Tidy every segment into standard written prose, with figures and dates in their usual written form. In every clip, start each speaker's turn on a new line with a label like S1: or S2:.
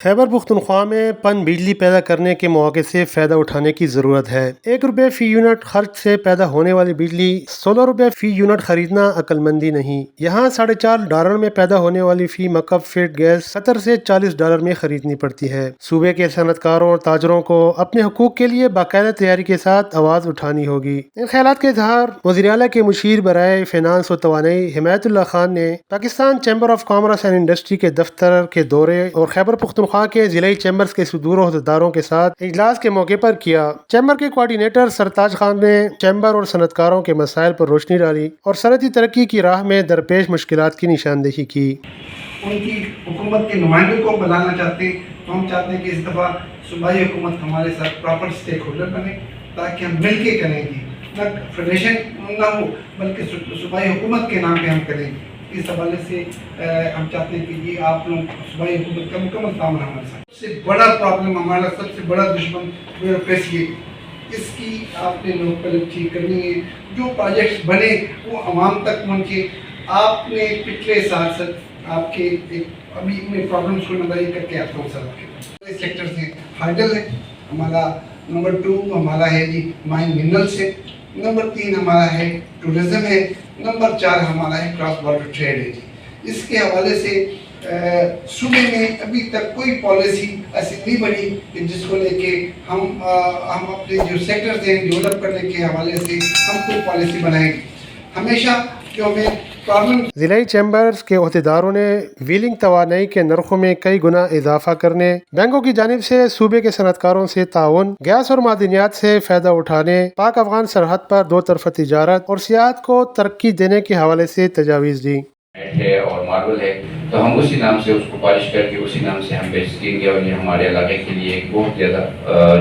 S1: خیبر پختونخوا میں پن بجلی پیدا کرنے کے مواقع سے فائدہ اٹھانے کی ضرورت ہے۔ 1 روپے فی یونٹ خرچ سے پیدا ہونے والی بجلی 16 روپے فی یونٹ خریدنا عقل مندی نہیں۔ یہاں $4.5 میں پیدا ہونے والی فی مکعب فٹ گیس $70 سے $40 میں خریدنی پڑتی ہے۔ صوبے کے صنعت کاروں اور تاجروں کو اپنے حقوق کے لیے باقاعدہ تیاری کے ساتھ آواز اٹھانی ہوگی۔ ان خیالات کا اظہار وزیر اعلیٰ کے مشیر برائے فینانس و توانائی حمایت اللہ خان نے Pakistan chamber of commerce and industry کے دفتر کے دورے اور خیبر پختونخوا کے ضلعی چیمبرز کے صدور عہدیداروں کے ساتھ اجلاس کے موقع پر کیا۔ چیمبر کے کوارڈینیٹر سرتاج خان نے چیمبر اور صنعت کاروں کے مسائل پر روشنی ڈالی اور صنعتی ترقی کی راہ میں درپیش مشکلات کی نشاندہی کی۔
S2: ان کی حکومت کے نمائندوں کو بلانا چاہتے ہیں تو ہم چاہتے ہیں کہ اس دفعہ صوبائی حکومت ہمارے ساتھ پراپر اسٹیک ہولڈر بنے تاکہ ہم مل کے کریں گے، نہ فیڈریشن نہ ہو بلکہ صوبائی حکومت کے نام پہ ہم کریں گے۔ اس حوالے سے ہم چاہتے ہیں کہ یہ آپ لوگ صوبائی حکومت کا مکمل تعاون ہمارے ساتھ۔ سب سے بڑا پرابلم ہمارا، سب سے بڑا دشمن بیوروکریسی ہے، اس کی آپ نے لوگ پہلے ٹھیک کرنی ہے۔ جو پروجیکٹس بنے وہ عوام تک پہنچے۔ آپ نے پچھلے سال سے آپ کے ابھی میں پرابلمس کو نظر کر کے آپ کو سر اس سیکٹر سے ہائیڈل ہے ہمارا، نمبر 2 ہمارا ہے جی مائن منرلس ہے، نمبر 3 ہمارا ہے ٹورزم ہے، نمبر 4 ہمارا ہے کراس بارڈر ٹریڈ ہے جی۔ اس کے حوالے سے صوبے میں ابھی تک کوئی پالیسی ایسی نہیں بنی کہ جس کو لے کے ہم اپنے جو سیکٹرز ہیں ڈیولپ کرنے کے حوالے سے ہم کوئی پالیسی بنائیں گے۔ ہمیشہ جو ہمیں پرابلم
S1: ضلعی چیمبرز کے عہدیداروں نے ویلنگ توانائی کے نرخوں میں کئی گنا اضافہ کرنے، بینکوں کی جانب سے صوبے کے صنعت کاروں سے تعاون، گیس اور معدنیات سے فائدہ اٹھانے، پاک افغان سرحد پر 2 طرفہ تجارت اور سیاحت کو ترقی دینے کے حوالے سے تجاویز دی۔
S3: ہے اور ماربل ہے تو ہم اسی نام سے اس کو پالش کر کے اسی نام سے ہم بیچ دیں گے اور یہ ہمارے علاقے کے لیے ایک بہت زیادہ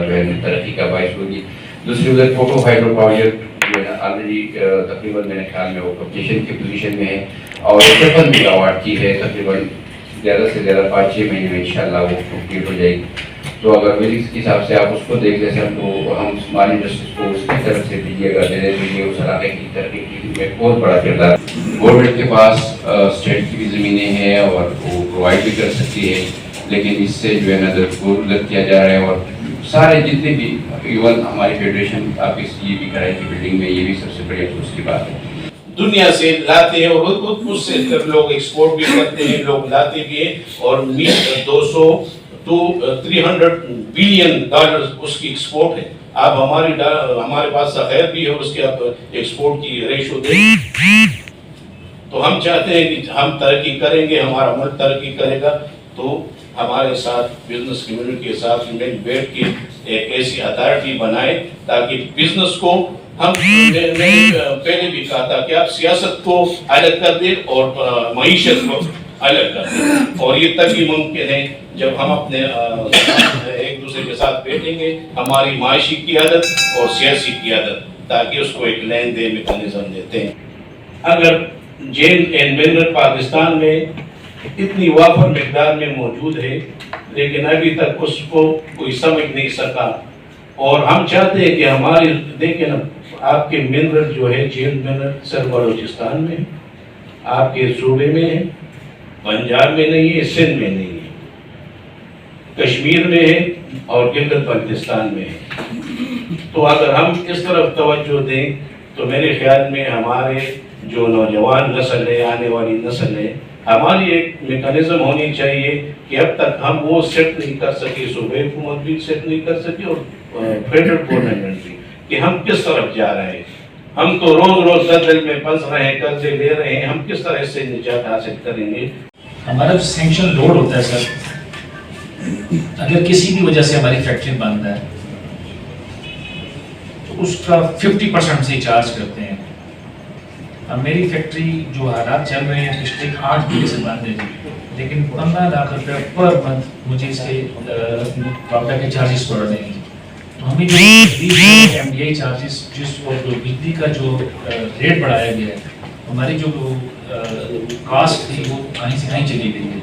S3: جو ہے ترقی کا باعث ہوگی۔ دوسری ادھر فوٹو ہائیڈرو پروجیکٹ جو ہے آلریڈی تقریباً میرے خیال میں وہ کمپلیشن کی پوزیشن میں ہے اور 53 میگاواٹ کی ہے، تقریباً زیادہ سے زیادہ 5-6 مہینے میں انشاءاللہ وہ کمپلیٹ ہو جائے گی۔ تو اگر ویلنگس کے حساب سے آپ اس کو دیکھ لیتے ہیں تو ہم اسمال انڈسٹریز کو اس کی طرف سے دیجیے گا، دینے کے لیے اس علاقے کی ترقی میں بہت بڑا کردار ہے۔ گورنمنٹ کے پاس اسٹیٹ کی بھی زمینیں ہیں اور وہ پرووائڈ بھی کر سکتی ہے، لیکن اس سے جو ہے نا ضرورت کیا جا رہا ہے اور سارے جتنے بھی ایون ہماری فیڈریشن آفس یہ بھی کرائی کی بلڈنگ میں، یہ بھی سب سے بڑی افسوس کی بات ہے۔
S4: دنیا سے لاتے ہیں اور اس سے لوگ ایکسپورٹ بھی کرتے ہیں، لوگ لاتے بھی ہیں اور 200 to 300 بلین ڈالر اس کی ایکسپورٹ ہے۔ اب ہمارے پاس ذخائر بھی ہے اور اس کے اب ایکسپورٹ کی ریشو دیں تو ہم چاہتے ہیں کہ ہم ترقی کریں گے، ہمارا ملک ترقی کرے گا تو ہمارے ساتھ بزنس کمیونٹی کے ساتھ مل بیٹھ کے ایک ایسی اتھارٹی بنائے تاکہ بزنس کو ہم پہلے بھی کہا تھا کہ آپ سیاست کو الگ کر دیں اور معیشت کو الگ کر دیں، اور یہ تبھی ممکن ہے جب ہم اپنے ایک دوسرے کے ساتھ بیٹھیں گے، ہماری معاشی قیادت اور سیاسی قیادت، تاکہ اس کو ایک لین دین میکانزم دیتے ہیں۔ اگر جیل اینڈ منرل پاکستان میں اتنی وافر مقدار میں موجود ہے لیکن ابھی تک اس کو کوئی سمجھ نہیں سکا، اور ہم چاہتے ہیں کہ ہماری دیکھیں نا آپ کے منرل جو ہے جیل منرل صرف بلوچستان میں، آپ کے صوبے میں ہے، پنجاب میں نہیں ہے، سندھ میں نہیں ہے، کشمیر میں ہے اور گلگت بلتستان میں ہے۔ تو اگر ہم اس طرف توجہ دیں تو میرے خیال میں ہمارے جو نوجوان نسل ہے، آنے والی نسل ہے، ہماری ایک میکانزم ہونی چاہیے کہ اب تک ہم وہ سیٹ نہیں کر سکے، صوبائی حکومت بھی سیٹ نہیں کر سکے اور فیڈرل گورنمنٹ بھی، کہ ہم کس طرف جا رہے ہیں۔ ہم تو روز روز دلدل میں پھنس رہے ہیں، قرضے لے رہے ہیں، ہم کس طرح سے نجات حاصل کریں گے؟
S5: ہمارا جو سینکشن لوڈ ہوتا ہے سر، اگر کسی بھی وجہ سے ہماری فیکٹری بند ہے تو اس کا 50% سے چارج کرتے ہیں۔ اب میری فیکٹری جو حالات چل رہے ہیں پچھلے 8 مہینے سے بند ہے لیکن 15 لاکھ روپے پر منتھ مجھے اس کے واپڈا کے چارجز پڑ رہے ہیں۔ تو ہمیں جو ایم ڈی آئی چارجز جس کو بجلی کا جو ریٹ بڑھایا گیا ہے، ہماری جو کاسٹ تھی وہ کہیں سے کہیں چلی گئی ہے،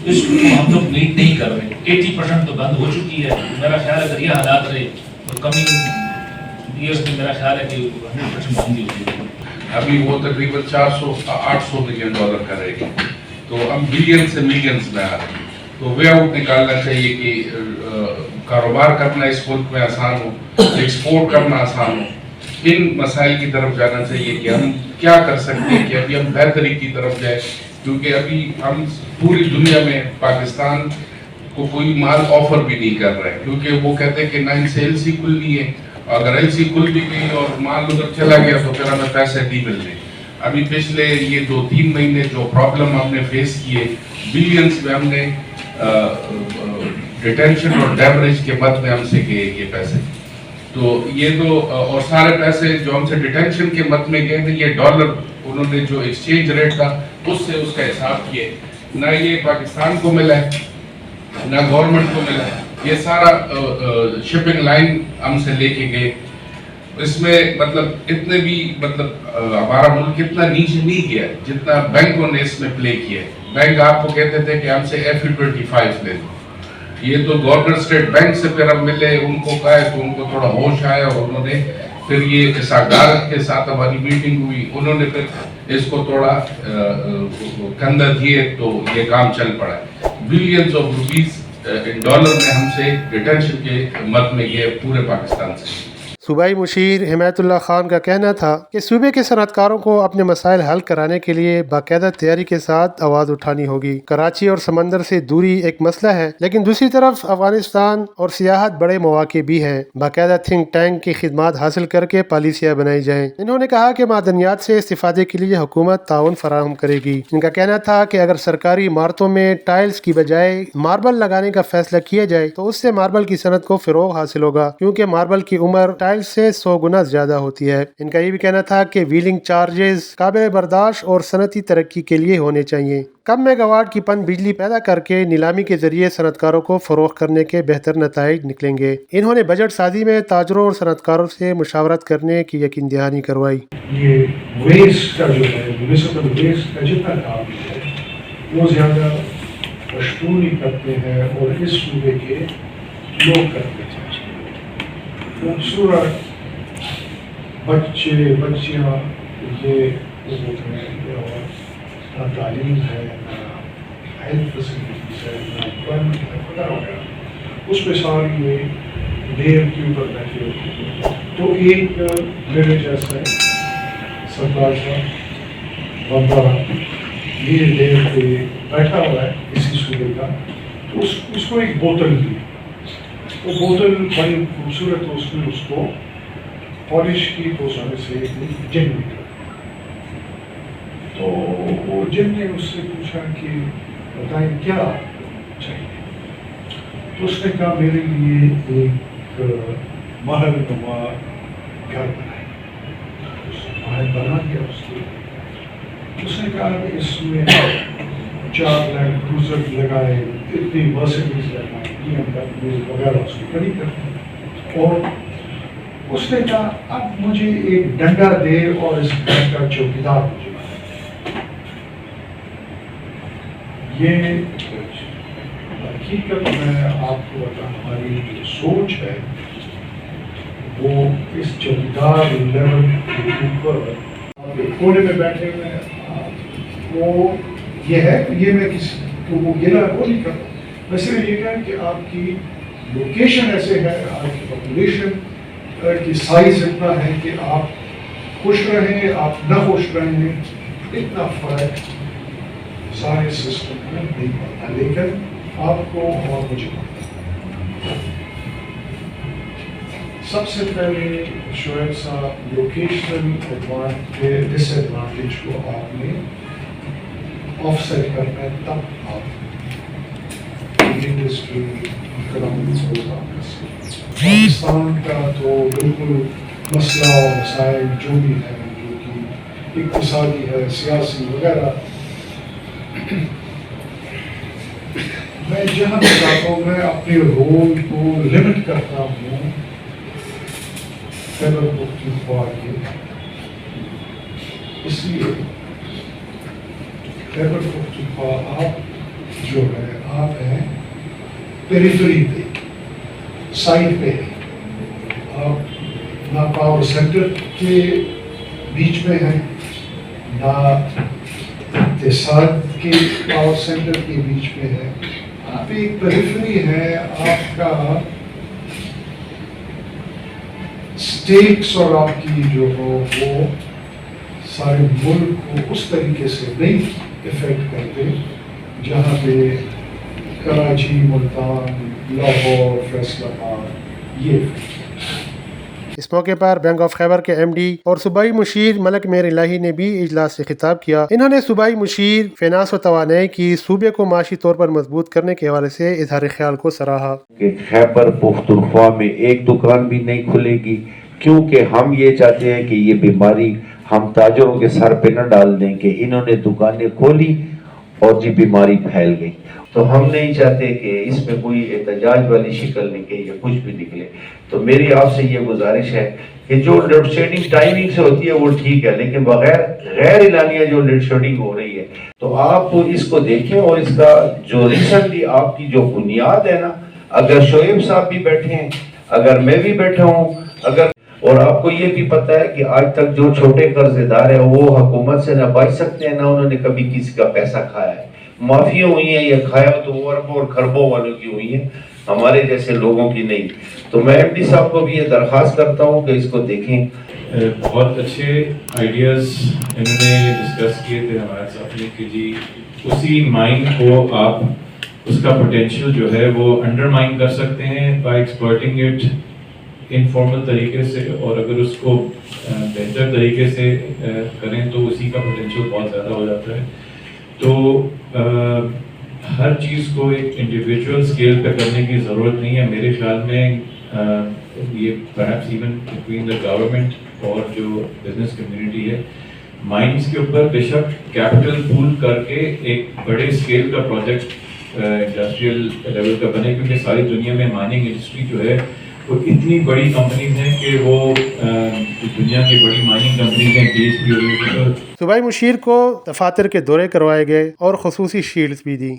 S5: اس کو ہم لوگ میٹ نہیں کر رہے۔ 80% تو بند ہو چکی ہے، میرا خیال ہے اگر یہ حالات رہے تو کمنگ ایئرس میں میرا خیال ہے کہ 100% بند ہی ہو جائے گی۔
S6: ابھی وہ تقریباً 800 ملین ڈالر کا رہے گی، تو ہم بلین سے ملینز میں آ رہے ہیں۔ तो वे आउट निकालना चाहिए कि कारोबार करना इस मुल्क में आसान हो, एक्सपोर्ट करना आसान हो। इन मसाइल की तरफ जाना चाहिए कि हम क्या कर सकते हैं कि अभी हम बेहतरी की तरफ जाए, क्योंकि अभी हम पूरी दुनिया में पाकिस्तान को कोई माल ऑफर भी नहीं कर रहे हैं, क्योंकि वो कहते हैं कि ना इनसे एलसी खुलनी है, अगर एलसी खुल भी गई और माल उधर चला गया तो फिर हमें पैसे नहीं मिल रहे। अभी पिछले ये 2-3 महीने जो प्रॉब्लम हमने फेस किए, बिलियंस में हमने डिटेंशन और डैमेज के मद में हमसे गए ये पैसे, तो ये तो और सारे पैसे जो हमसे डिटेंशन के मद में गए थे, ये डॉलर उन्होंने जो एक्सचेंज रेट था उससे उसका हिसाब किए, ना ये पाकिस्तान को मिला है ना गवर्नमेंट को मिला है, ये सारा शिपिंग लाइन हमसे लेके गए। इसमें मतलब इतने भी मतलब हमारा मुल्क इतना नीचे नहीं गया जितना बैंकों ने इसमें प्ले किया है। बैंक आपको कहते थे कि हमसे FE25 ले लो, ये तो गवर्नर स्टेट बैंक से फिर हम मिले, उनको कहा तो उनको थोड़ा होश आया और उन्होंने फिर ये इसागारत के साथ हमारी मीटिंग हुई, उन्होंने फिर इसको थोड़ा कंधा दिए तो ये काम चल पड़ा है। Billions of rupees in dollar में हमसे डिटेंशन के मद में गए पूरे पाकिस्तान से।
S1: सूबाई मुशीर हिमायतुल्लाह खान का कहना था कि सूबे के सनअतकारों को अपने मसाइल हल कराने के लिए बाकायदा तैयारी के साथ आवाज़ उठानी होगी। कराची और समंदर से दूरी एक मसला है, लेकिन दूसरी तरफ अफगानिस्तान और सियाहत बड़े मौके भी हैं। बाकायदा थिंक टैंक की खिदमात हासिल करके पॉलिसियाँ बनाई जाएँ। इन्होंने कहा कि मादनियात से इस्तिफादे के लिए हुकूमत ताउन फराहम करेगी। इनका कहना था कि अगर सरकारी इमारतों में टाइल्स की बजाय मार्बल लगाने का फैसला किया जाए तो उससे मार्बल की सनत को फ़रोग हासिल होगा, क्योंकि मार्बल की उम्र से 100 गुना ज्यादा होती है। इनका ये भी कहना था कि व्हीलिंग चार्जेस काबिल बर्दाश्त और सनती तरक्की के लिए होने चाहिए। कम मेगावाट की पन बिजली पैदा करके नीलामी के जरिए सनतकारों को फरोख्त करने के बेहतर नताइज निकलेंगे। इन्होंने बजट साजी में ताजरों और सनतकारों से मुशावरत करने की यकीन दहानी करवाई।
S7: ये वेस्ट का जो है, म्युनिसिपल वेस्ट का जितना काम है वो ज़्यादा पश्तूनी करते हैं और इस सूबे के लोग करते हैं। खूबसूरत बच्चे बच्चियाँ ये ना तालीम है, ना हेल्थ फैसिलिटीज है, ना एम्प्लॉयमेंट है वगैरह, उसमें सारी ये देर के ऊपर बैठे होते हैं। तो एक मेरे जैसा है सरदार साहब बंदा ये देर पे बैठा हुआ है इसी सूबे का, तो उसको एक बोतल दी, वो बोतल बड़ी खूबसूरत, उसमें उसको पॉलिश की तो उसमें से जिन निकला। तो वो जिन ने उससे पूछा कि बताएं क्या चाहिए, तो उसने कहा मेरे लिए एक महल नुमा घर बनाए। महल बना दिया उसने कहा कि इसमें 4 लाख क्रूजर लगाए, इतनी मर्सिडीज लगाए, BMW वगैरह उसकी खड़ी करते। और उसने कहा अब मुझे एक डंडा दे और इस घर का चौकीदार मुझे बना। ये हकीकत में आपको बता, हमारी जो सोच है वो इस चौकीदार लेवल के ऊपर कोने में बैठे हुए हैं, वो ये है, ये मैं किसी तो वो गिला वो नहीं करता। वैसे ये कहा कि आपकी लोकेशन ऐसे है, आपकी पॉपुलेशन की साइज इतना है कि आप खुश रहें, आप न खुश रहें, इतना फर्क सारे सिस्टम में नहीं पड़ता, लेकिन आपको और मुझे पड़ता। सबसे पहले शोएब साहब लोकेशनल डिसएडवांटेज को आपने ऑफसेट करना है, तब आप इंडस्ट्री पाकिस्तान का तो बिल्कुल मसला और मसाइल जो भी है, जो कि इक़्तिसादी है, सियासी वगैरह, मैं जहाँ भी जाता हूँ मैं अपने रोल को लिमिट करता हूँ खैबर पख्तूनख्वा के, इसलिए खैबर पख्तूनख्वा आप जो है आप हैं पेरिफेरी पे, साइड पे, आप ना पावर सेंटर के बीच में हैं, ना इक़्तिसाद के पावर सेंटर के बीच में है, पे पेरिफेरी है आपका स्टेट्स और आपकी जो हो वो सारे मुल्क को उस तरीके से नहीं इफेक्ट करते जहाँ पे कराची, मुल्तान, लाहौर, फैसलाबाद ये
S1: इस मौके पर बैंक ऑफ खैबर के एमडी और सूबाई मुशीर मलक मेहर इलाही ने भी इजलास से खिताब किया। इन्होंने सूबाई मुशीर फिनांस व तवानाई की सूबे को माशी तौर पर मजबूत करने के हवाले से इजहार ख्याल को सराहा।
S8: कि खैबर पुख्तनख्वा में एक दुकान भी नहीं खुलेगी, क्योंकि हम ये चाहते हैं कि ये बीमारी हम ताजरों के सर पे न डाल दें कि इन्होंने दुकानें खोली और जी बीमारी फैल गई। तो हम नहीं चाहते कि इसमें कोई एहतजाज वाली शक्ल निकले या कुछ भी निकले। तो मेरी आपसे ये गुजारिश है कि जो लोड शेडिंग टाइमिंग से होती है वो ठीक है, लेकिन बगैर गैर इलानिया जो लोड शेडिंग हो रही है तो आप इसको देखें। और इसका जो रिसेंटली आपकी जो बुनियाद है ना, अगर शोएब साहब भी बैठे हैं, अगर मैं भी बैठा हूँ, अगर और आपको ये भी पता है कि आज तक जो छोटे कर्जदार हैं वो हुकूमत से ना बच सकते हैं, ना उन्होंने कभी किसी का पैसा खाया है। माफिया हुई हैं या खाया तो वो अरबों और खरबों वालों की हुई हैं, हमारे जैसे लोगों की नहीं। तो मैं एमडी साहब को भी ये दरख्वास्त करता हूँ कि इसको देखें।
S9: बहुत अच्छे आइडियाज़ इन्होंने डिस्कस किए थे हमारे साथ में कि जी उसी माइंड को आप उसका पोटेंशियल जो है वो अंडरमाइन कर सकते हैं बाय एक्सप्लॉइटिंग इट इनफॉर्मल तरीके से, और अगर उसको बेहतर तरीके से करें तो उसी का पोटेंशियल बहुत ज़्यादा हो जाता है। तो हर चीज़ को एक इंडिविजुअल स्केल पे करने की ज़रूरत नहीं है मेरे ख्याल में। ये perhaps even between the government और जो बिजनेस कम्युनिटी है, माइंस के ऊपर बेशक कैपिटल पूल करके एक बड़े स्केल का प्रोजेक्ट इंडस्ट्रियल लेवल का बने, क्योंकि सारी दुनिया में माइनिंग इंडस्ट्री जो है वो इतनी बड़ी कंपनीज हैं कि वो दुनिया की बड़ी माइनिंग कंपनीज हैं, देश भी हो रही है।
S1: सूबाई मुशीर को दफातर के दौरे करवाए गए और खुसूसी शील्ड्स भी दी।